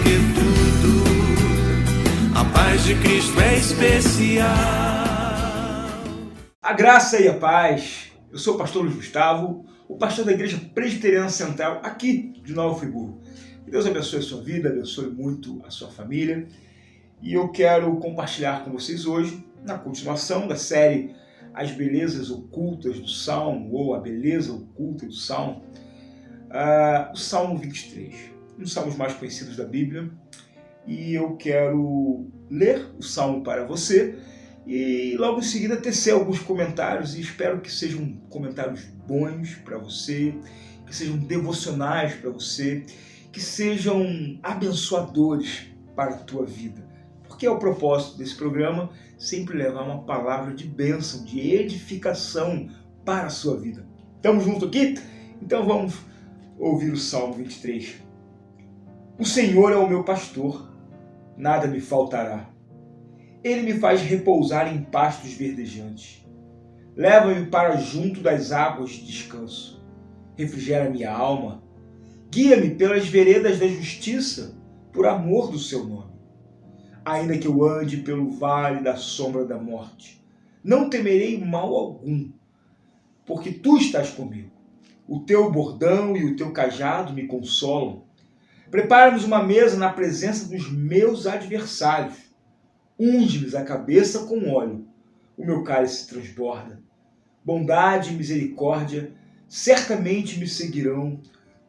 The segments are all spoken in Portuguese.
que tudo, a paz de Cristo é especial. A graça e a paz. Eu sou o pastor Luiz Gustavo, o pastor da Igreja Presbiteriana Central aqui de Nova Friburgo. Que Deus abençoe a sua vida, abençoe muito a sua família. E eu quero compartilhar com vocês hoje, na continuação da série As Belezas Ocultas do Salmo, ou a Beleza Oculta do Salmo, o Salmo 23, um dos salmos mais conhecidos da Bíblia. E eu quero ler o salmo para você e logo em seguida tecer alguns comentários, e espero que sejam comentários bons para você, que sejam devocionais para você, que sejam abençoadores para a tua vida. Porque é o propósito desse programa sempre levar uma palavra de bênção, de edificação para a sua vida. Estamos juntos aqui? Então vamos ouvir o Salmo 23. O Senhor é o meu pastor, nada me faltará. Ele me faz repousar em pastos verdejantes. Leva-me para junto das águas de descanso. Refrigera minha alma. Guia-me pelas veredas da justiça, por amor do seu nome. Ainda que eu ande pelo vale da sombra da morte, não temerei mal algum, porque tu estás comigo. O teu bordão e o teu cajado me consolam. Prepara-nos uma mesa na presença dos meus adversários. Unge-lhes a cabeça com óleo. O meu cálice transborda. Bondade e misericórdia certamente me seguirão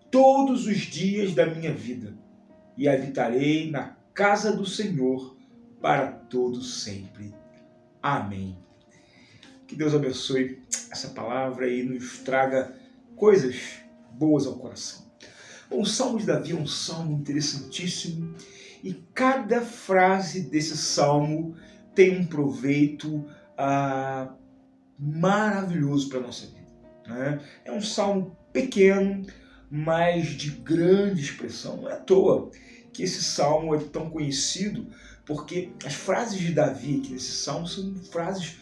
todos os dias da minha vida, e habitarei na casa do Senhor para todo sempre. Amém. Que Deus abençoe essa palavra e nos traga coisas boas ao coração. O Salmo de Davi é um salmo interessantíssimo e cada frase desse salmo tem um proveito maravilhoso para a nossa vida, né? É um salmo pequeno, mas de grande expressão. Não é à toa que esse salmo é tão conhecido, porque as frases de Davi aqui nesse salmo são frases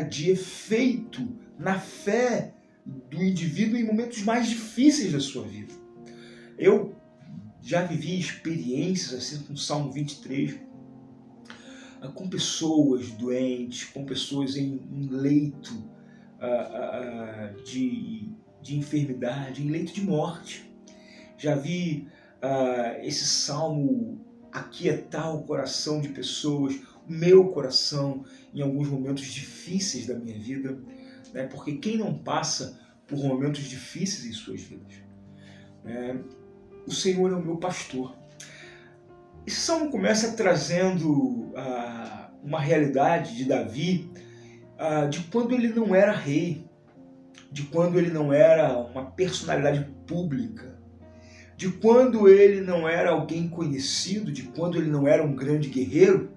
de efeito na fé do indivíduo em momentos mais difíceis da sua vida. Eu já vivi experiências assim com o Salmo 23, com pessoas doentes, com pessoas em leito de enfermidade, em leito de morte. Já vi esse salmo aquietar o coração de pessoas, o meu coração, em alguns momentos difíceis da minha vida, né? Porque quem não passa por momentos difíceis em suas vidas? O Senhor é o meu pastor. Esse salmo começa trazendo uma realidade de Davi, de quando ele não era rei, de quando ele não era uma personalidade pública, de quando ele não era alguém conhecido, de quando ele não era um grande guerreiro.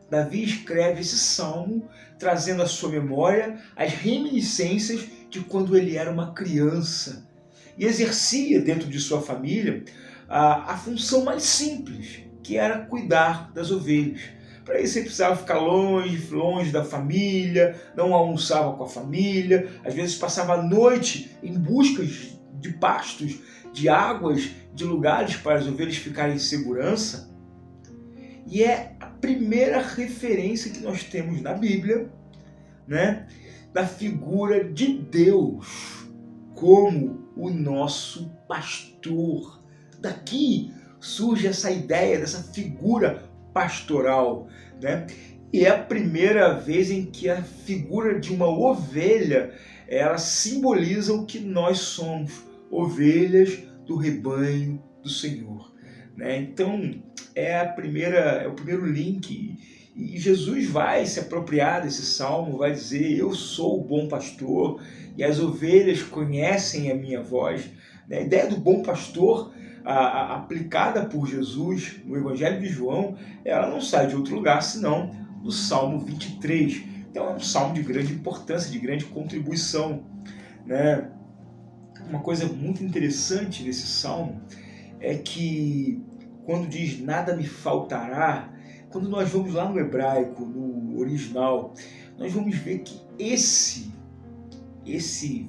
Davi escreve esse salmo trazendo à sua memória as reminiscências de quando ele era uma criança e exercia dentro de sua família a função mais simples, que era cuidar das ovelhas. Para isso ele precisava ficar longe da família, não almoçava com a família, às vezes passava a noite em busca de pastos, de águas, de lugares para as ovelhas ficarem em segurança. E é a primeira referência que nós temos na Bíblia, né, da figura de Deus como o nosso pastor. Daqui surge essa ideia dessa figura pastoral, né? E é a primeira vez em que a figura de uma ovelha, ela simboliza o que nós somos, ovelhas do rebanho do Senhor, né? Então é o primeiro link, e Jesus vai se apropriar desse salmo, vai dizer: eu sou o bom pastor e as ovelhas conhecem a minha voz. A ideia do bom pastor, aplicada por Jesus no Evangelho de João, ela não sai de outro lugar senão do Salmo 23. Então é um salmo de grande importância, de grande contribuição, né? Uma coisa muito interessante desse salmo é que quando diz nada me faltará, quando nós vamos lá no hebraico, no original, nós vamos ver que esse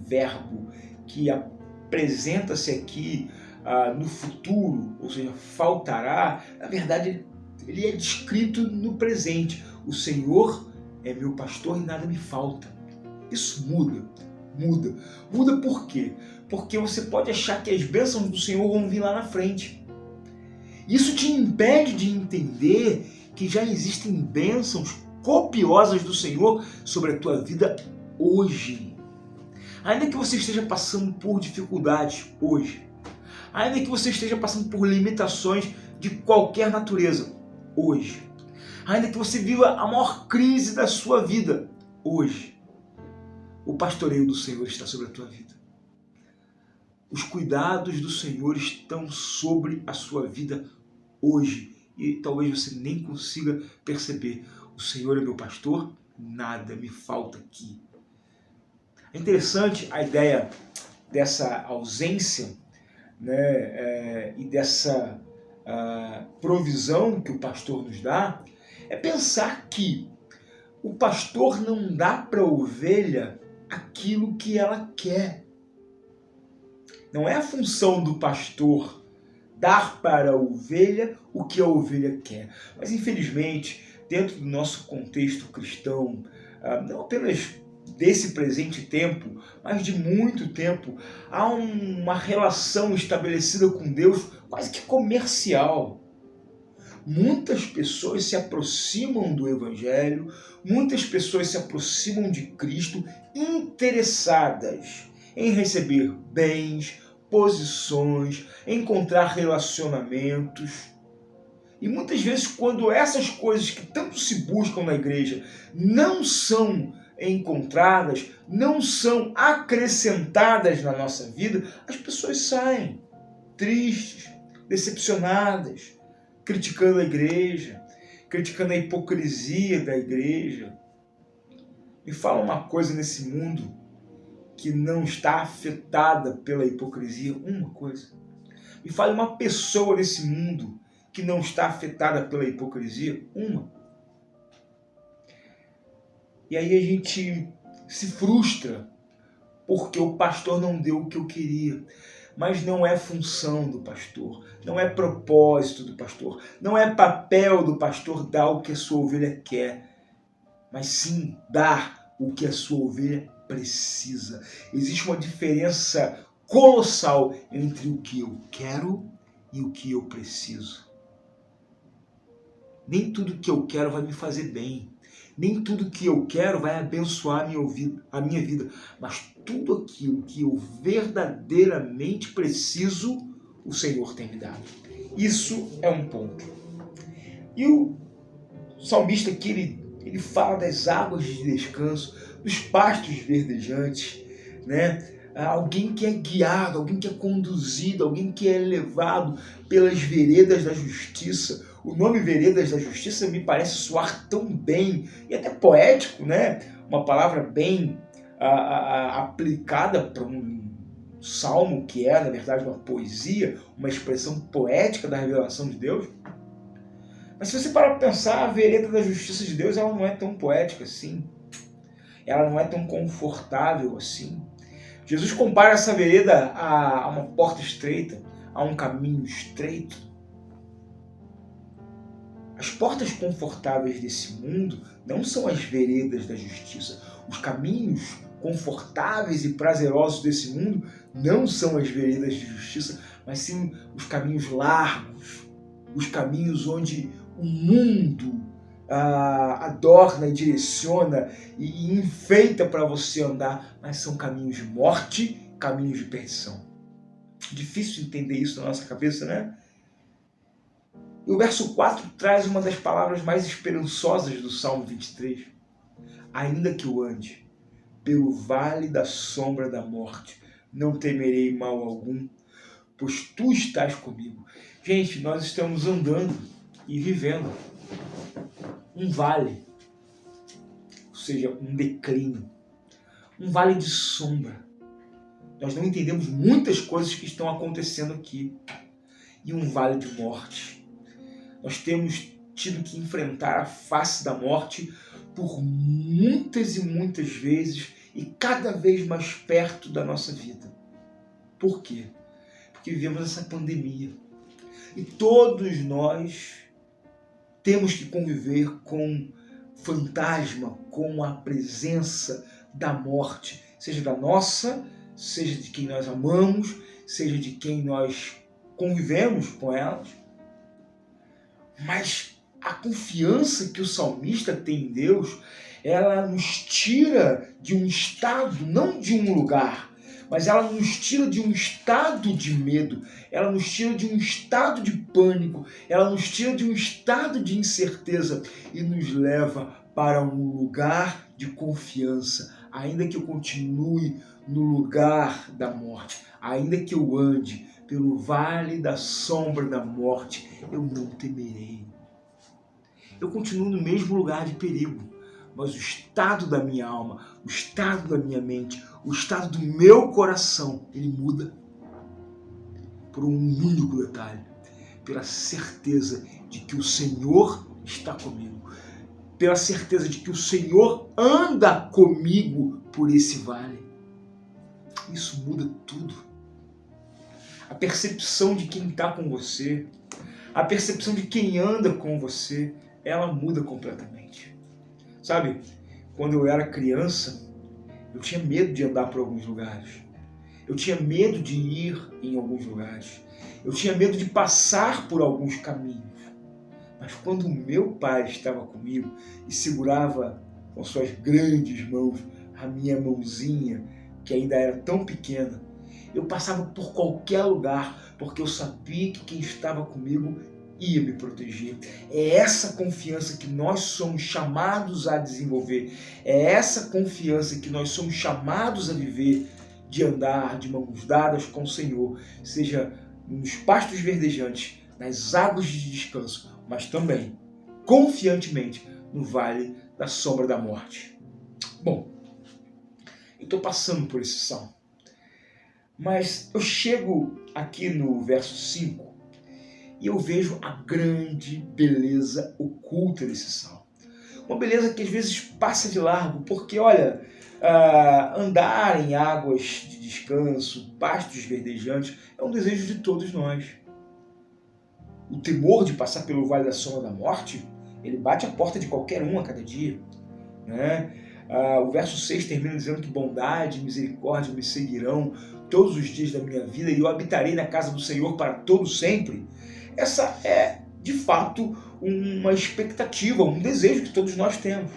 verbo que apresenta-se aqui no futuro, ou seja, faltará, na verdade ele é descrito no presente. O Senhor é meu pastor e nada me falta. Isso muda. Muda por quê? Porque você pode achar que as bênçãos do Senhor vão vir lá na frente. Isso te impede de entender que já existem bênçãos copiosas do Senhor sobre a tua vida hoje. Ainda que você esteja passando por dificuldades hoje, ainda que você esteja passando por limitações de qualquer natureza hoje, ainda que você viva a maior crise da sua vida hoje, o pastoreio do Senhor está sobre a tua vida. Os cuidados do Senhor estão sobre a sua vida hoje. E talvez você nem consiga perceber. O Senhor é meu pastor, nada me falta aqui. É interessante a ideia dessa ausência, né, e dessa provisão que o pastor nos dá, é pensar que o pastor não dá para a ovelha aquilo que ela quer. Não é a função do pastor dar para a ovelha o que a ovelha quer. Mas, infelizmente, dentro do nosso contexto cristão, não apenas desse presente tempo, mas de muito tempo, há uma relação estabelecida com Deus quase que comercial. Muitas pessoas se aproximam do Evangelho, muitas pessoas se aproximam de Cristo interessadas em receber bens, posições, encontrar relacionamentos. E muitas vezes, quando essas coisas que tanto se buscam na igreja não são encontradas, não são acrescentadas na nossa vida, as pessoas saem tristes, decepcionadas, criticando a igreja, criticando a hipocrisia da igreja. Me fala uma coisa nesse mundo que não está afetada pela hipocrisia, uma coisa. Me fale uma pessoa nesse mundo que não está afetada pela hipocrisia, uma. E aí a gente se frustra porque o pastor não deu o que eu queria. Mas não é função do pastor, não é propósito do pastor, não é papel do pastor dar o que a sua ovelha quer, mas sim dar o que a sua ovelha precisa. Existe uma diferença colossal entre o que eu quero e o que eu preciso. Nem tudo que eu quero vai me fazer bem. Nem tudo que eu quero vai abençoar a minha vida. Mas tudo aquilo que eu verdadeiramente preciso, o Senhor tem me dado. Isso é um ponto. E o salmista aqui, ele fala das águas de descanso, dos pastos verdejantes, né? Alguém que é guiado, alguém que é conduzido, alguém que é levado pelas veredas da justiça. O nome Veredas da Justiça me parece soar tão bem e até poético, né? Uma palavra bem aplicada para um salmo que é, na verdade, uma poesia, uma expressão poética da revelação de Deus. Mas se você parar para pensar, a vereda da justiça de Deus, ela não é tão poética assim. Ela não é tão confortável assim. Jesus compara essa vereda a uma porta estreita, a um caminho estreito. As portas confortáveis desse mundo não são as veredas da justiça. Os caminhos confortáveis e prazerosos desse mundo não são as veredas de justiça, mas sim os caminhos largos, os caminhos onde o mundo adorna e direciona e enfeita para você andar, mas são caminhos de morte, caminhos de perdição. Difícil entender isso na nossa cabeça, né? E o verso 4 traz uma das palavras mais esperançosas do Salmo 23. Ainda que eu ande pelo vale da sombra da morte, não temerei mal algum, pois tu estás comigo. Gente, nós estamos andando e vivendo um vale, ou seja, um declínio, um vale de sombra. Nós não entendemos muitas coisas que estão acontecendo aqui. E um vale de morte. Nós temos tido que enfrentar a face da morte por muitas e muitas vezes e cada vez mais perto da nossa vida. Por quê? porque vivemos essa pandemia. E todos nós temos que conviver com fantasma, com a presença da morte, seja da nossa, seja de quem nós amamos, seja de quem nós convivemos com elas. Mas a confiança que o salmista tem em Deus, ela nos tira de um estado, não de um lugar, mas ela nos tira de um estado de medo, ela nos tira de um estado de pânico, ela nos tira de um estado de incerteza e nos leva para um lugar de confiança. Ainda que eu continue no lugar da morte, ainda que eu ande pelo vale da sombra da morte, eu não temerei. Eu continuo no mesmo lugar de perigo, mas o estado da minha alma, o estado da minha mente, o estado do meu coração, ele muda por um único detalhe, pela certeza de que o Senhor está comigo, pela certeza de que o Senhor anda comigo por esse vale. Isso muda tudo. A percepção de quem está com você, a percepção de quem anda com você, ela muda completamente. Sabe, quando eu era criança, eu tinha medo de andar por alguns lugares. Eu tinha medo de ir em alguns lugares. Eu tinha medo de passar por alguns caminhos. Mas quando o meu pai estava comigo e segurava com suas grandes mãos a minha mãozinha, que ainda era tão pequena, eu passava por qualquer lugar, porque eu sabia que quem estava comigo ia me proteger. É essa confiança que nós somos chamados a desenvolver. É essa confiança que nós somos chamados a viver, de andar de mãos dadas com o Senhor, seja nos pastos verdejantes, nas águas de descanso, mas também, confiantemente, no vale da sombra da morte. Bom, eu estou passando por esse salmo, mas eu chego aqui no verso 5 e eu vejo a grande beleza oculta desse salmo. Uma beleza que às vezes passa de largo, porque olha, andar em águas de descanso, pastos verdejantes, é um desejo de todos nós. O temor de passar pelo vale da sombra da morte, ele bate a porta de qualquer um a cada dia, né? O verso 6 termina dizendo que bondade e misericórdia me seguirão todos os dias da minha vida e eu habitarei na casa do Senhor para todo sempre. Essa é, de fato, uma expectativa, um desejo que todos nós temos.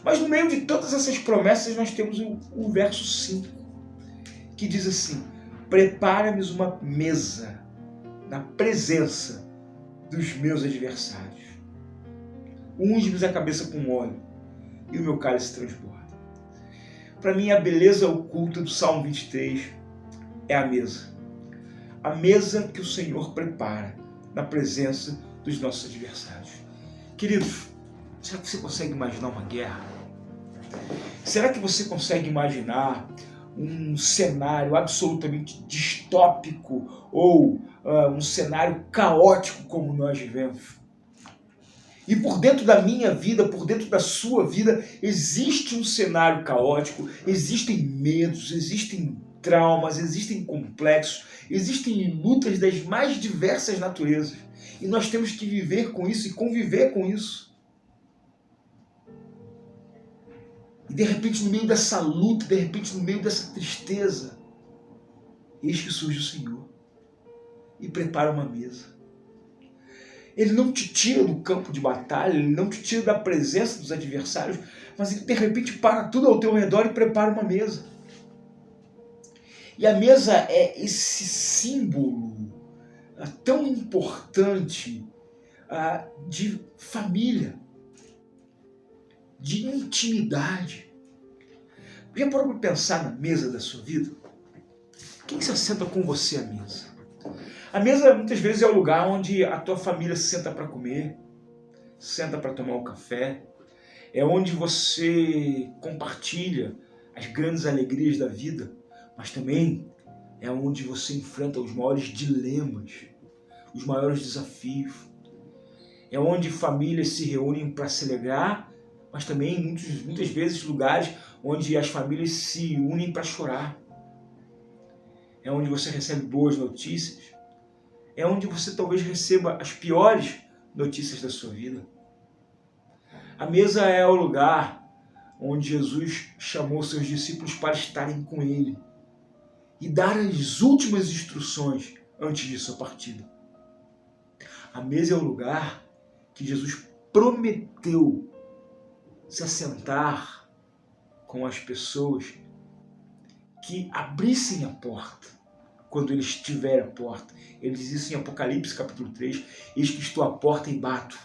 Mas no meio de todas essas promessas nós temos o verso 5, que diz assim: prepara-me uma mesa na presença dos meus adversários. Unge-me a cabeça com óleo e o meu cálice transborda. Para mim, a beleza oculta do Salmo 23 é a mesa. A mesa que o Senhor prepara na presença dos nossos adversários. Queridos, será que você consegue imaginar uma guerra? Será que você consegue imaginar um cenário absolutamente distópico ou um cenário caótico como nós vivemos? E por dentro da minha vida, por dentro da sua vida, existe um cenário caótico, existem medos, existem traumas, existem complexos, existem lutas das mais diversas naturezas. E nós temos que viver com isso e conviver com isso. E de repente, no meio dessa luta, de repente, no meio dessa tristeza, eis que surge o Senhor e prepara uma mesa. Ele não te tira do campo de batalha, ele não te tira da presença dos adversários, mas ele de repente para tudo ao teu redor e prepara uma mesa. E a mesa é esse símbolo tão importante de família, de intimidade. Já parou para pensar na mesa da sua vida? Quem se assenta com você à mesa? A mesa muitas vezes é o lugar onde a tua família senta para comer, senta para tomar um café, é onde você compartilha as grandes alegrias da vida, mas também é onde você enfrenta os maiores dilemas, os maiores desafios. É onde famílias se reúnem para celebrar, mas também muitas vezes lugares onde as famílias se unem para chorar. É onde você recebe boas notícias? É onde você talvez receba as piores notícias da sua vida? A mesa é o lugar onde Jesus chamou seus discípulos para estarem com Ele e dar as últimas instruções antes de sua partida. A mesa é o lugar que Jesus prometeu se assentar com as pessoas que abrissem a porta quando Ele estiver à porta. Ele diz isso em Apocalipse capítulo 3, eis que estou à porta e bato.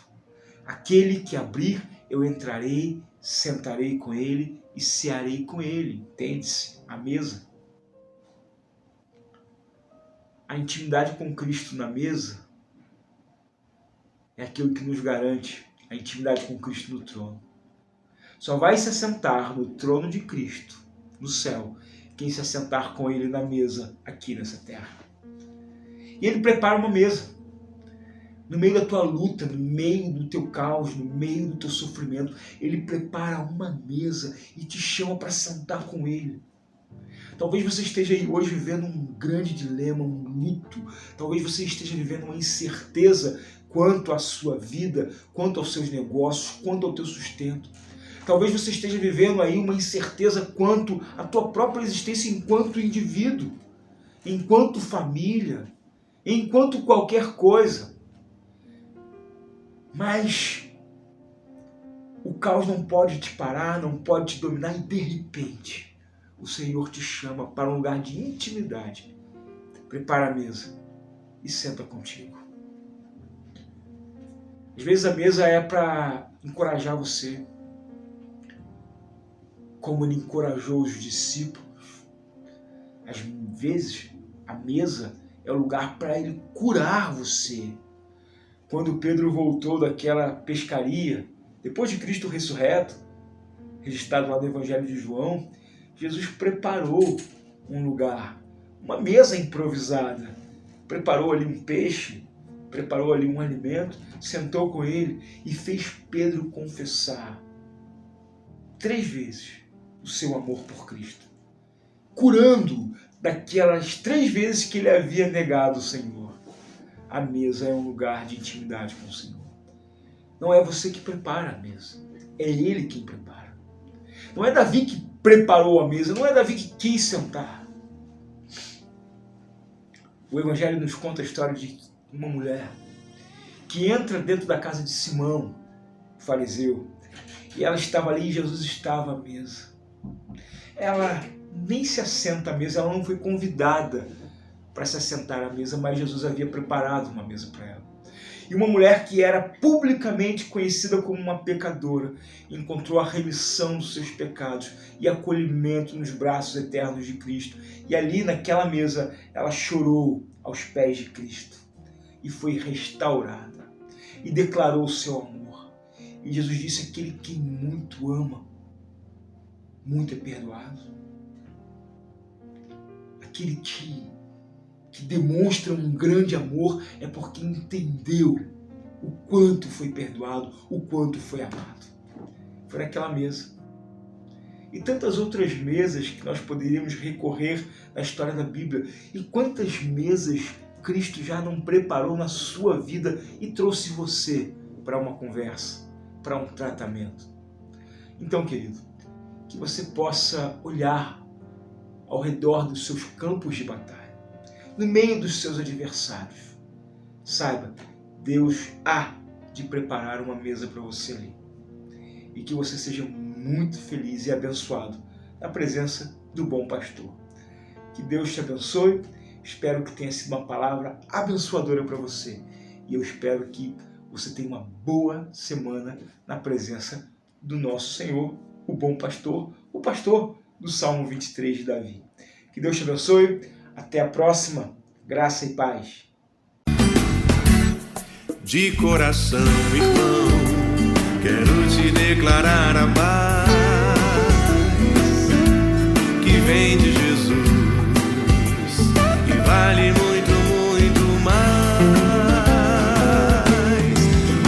Aquele que abrir, eu entrarei, sentarei com ele e cearei com ele. Entende-se? A mesa. A intimidade com Cristo na mesa é aquilo que nos garante a intimidade com Cristo no trono. Só vai se assentar no trono de Cristo, no céu, quem se assentar com Ele na mesa aqui nessa terra. E Ele prepara uma mesa. No meio da tua luta, no meio do teu caos, no meio do teu sofrimento, Ele prepara uma mesa e te chama para sentar com Ele. Talvez você esteja aí hoje vivendo um grande dilema, um luto. Talvez você esteja vivendo uma incerteza quanto à sua vida, quanto aos seus negócios, quanto ao teu sustento. Talvez você esteja vivendo aí uma incerteza quanto à tua própria existência enquanto indivíduo, enquanto família, enquanto qualquer coisa. Mas o caos não pode te parar, não pode te dominar e de repente o Senhor te chama para um lugar de intimidade. Prepara a mesa e senta contigo. Às vezes a mesa é para encorajar você, como Ele encorajou os discípulos. Às vezes a mesa é o lugar para Ele curar você. Quando Pedro voltou daquela pescaria, depois de Cristo ressurreto, registrado lá no Evangelho de João, Jesus preparou um lugar, uma mesa improvisada. Preparou ali um peixe, preparou ali um alimento, sentou com ele e fez Pedro confessar 3 vezes o seu amor por Cristo, curando daquelas 3 vezes que ele havia negado o Senhor. A mesa é um lugar de intimidade com o Senhor. Não é você que prepara a mesa, é Ele quem prepara. Não é Davi que preparou a mesa, não é Davi que quis sentar. O Evangelho nos conta a história de uma mulher que entra dentro da casa de Simão, fariseu, e ela estava ali e Jesus estava à mesa. Ela nem se assenta à mesa, ela não foi convidada para se assentar à mesa, mas Jesus havia preparado uma mesa para ela. E uma mulher que era publicamente conhecida como uma pecadora encontrou a remissão dos seus pecados e acolhimento nos braços eternos de Cristo. E ali naquela mesa ela chorou aos pés de Cristo e foi restaurada e declarou o seu amor. E Jesus disse: aquele que muito ama, muito é perdoado. Aquele que demonstra um grande amor é porque entendeu o quanto foi perdoado, o quanto foi amado. Foi naquela mesa. E tantas outras mesas que nós poderíamos recorrer na história da Bíblia. E quantas mesas Cristo já não preparou na sua vida e trouxe você para uma conversa, para um tratamento. Então, querido, que você possa olhar ao redor dos seus campos de batalha, no meio dos seus adversários. Saiba, Deus há de preparar uma mesa para você ali. E que você seja muito feliz e abençoado na presença do bom pastor. Que Deus te abençoe. Espero que tenha sido uma palavra abençoadora para você. E eu espero que você tenha uma boa semana na presença do nosso Senhor, o bom pastor, o pastor do Salmo 23 de Davi. Que Deus te abençoe. Até a próxima. Graça e paz. De coração, irmão, quero te declarar a paz que vem de Jesus e vale muito, muito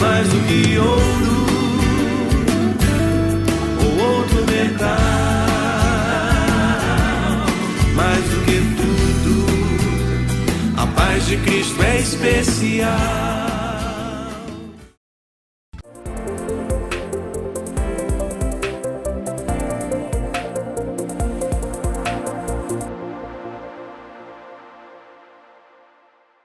mais do que ouro ou outro metal, mais do que tudo glória.